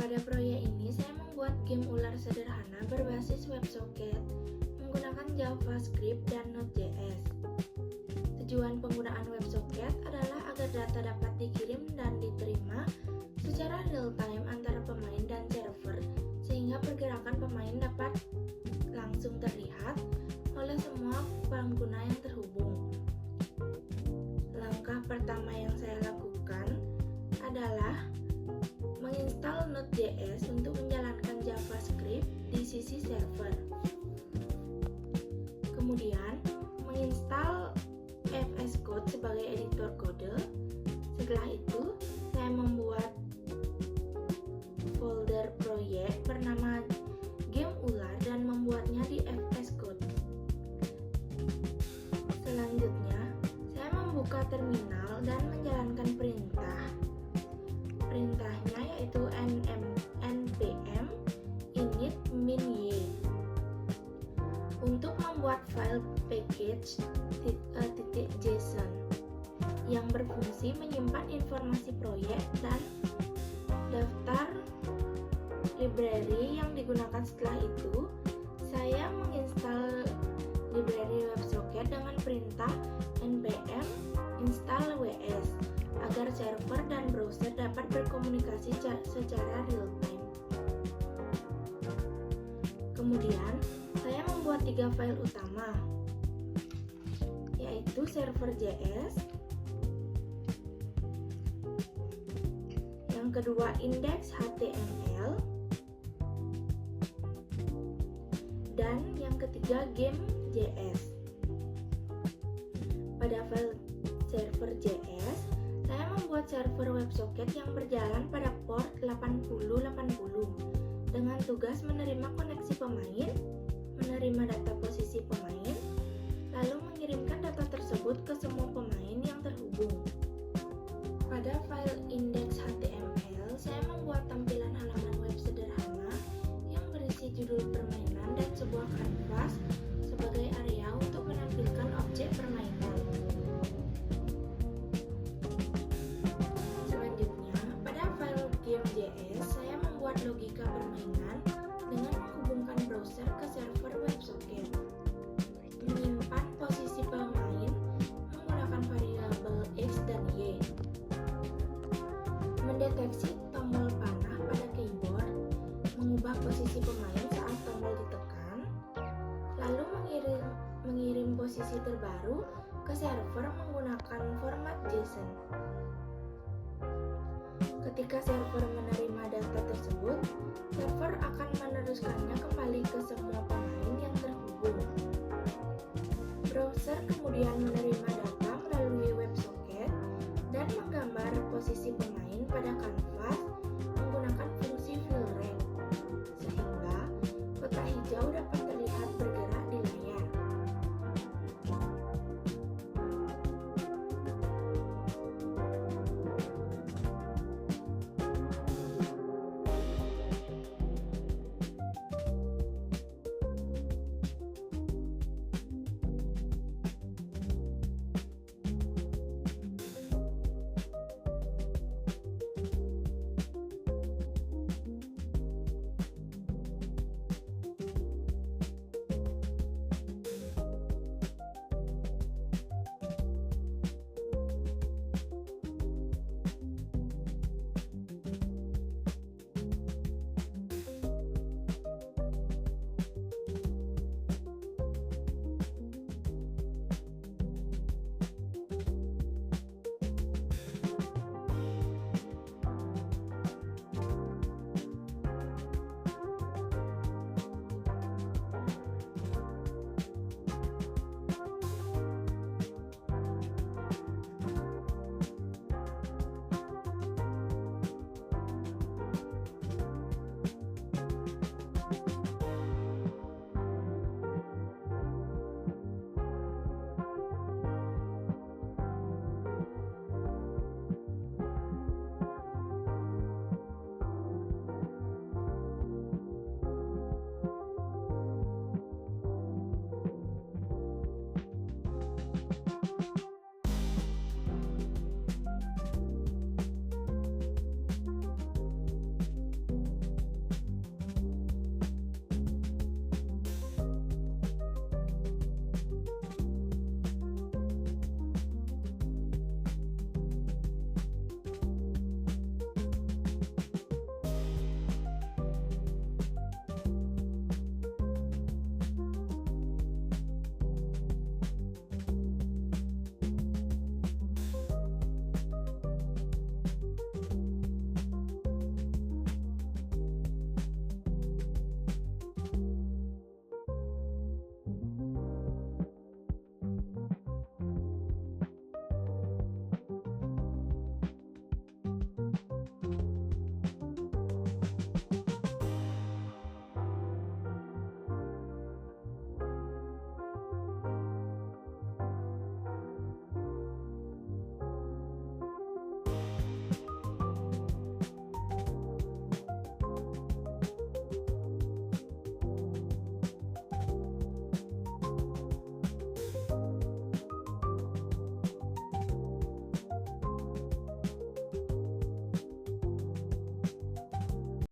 Pada proyek ini saya membuat game ular sederhana berbasis WebSocket menggunakan JavaScript dan Node.js. Tujuan penggunaan WebSocket adalah agar data dapat dikirim dan diterima secara real-time antara pemain dan server, sehingga pergerakan pemain dapat langsung terlihat oleh semua pengguna yang terhubung. Langkah pertama yang saya lakukan adalah menginstal Node.js untuk menjalankan JavaScript di sisi server. Kemudian, menginstal VS Code sebagai editor kode. Setelah itu, saya membuat folder proyek bernama Game Ular dan membuatnya di VS Code. Selanjutnya, saya membuka terminal dan menjalankan perintah. Perintahnya yaitu npm init min y untuk membuat file package .json yang berfungsi menyimpan informasi proyek dan daftar library yang digunakan. Setelah itu, saya menginstal library WebSocket dengan perintah npm install ws agar server dan browser dapat berkomunikasi secara real-time. Kemudian, saya membuat 3 file utama, yaitu server.js, yang kedua index.html, dan yang ketiga game.js. Pada file server.js, saya membuat server WebSocket yang berjalan pada port 8080 dengan tugas menerima koneksi pemain, menerima data posisi pemain, lalu mengirimkan data tersebut ke semua pemain yang terhubung. Pada file index.html, saya membuat tampilan halaman web sederhana yang berisi judul permainan dan sebuah kanvas sebagai area untuk menampilkan objek permainan. Game.js, saya membuat logika permainan dengan menghubungkan browser ke server WebSocket, menyimpan posisi pemain menggunakan variabel x dan y, mendeteksi tombol panah pada keyboard, mengubah posisi pemain saat tombol ditekan, lalu mengirim posisi terbaru ke server menggunakan format JSON. Ketika server menerima data tersebut, server akan meneruskannya kembali ke semua pemain yang terhubung. Browser kemudian menerima data melalui WebSocket dan menggambar posisi pemain pada kanvas menggunakan fungsi fill rect, sehingga kotak hijau dapat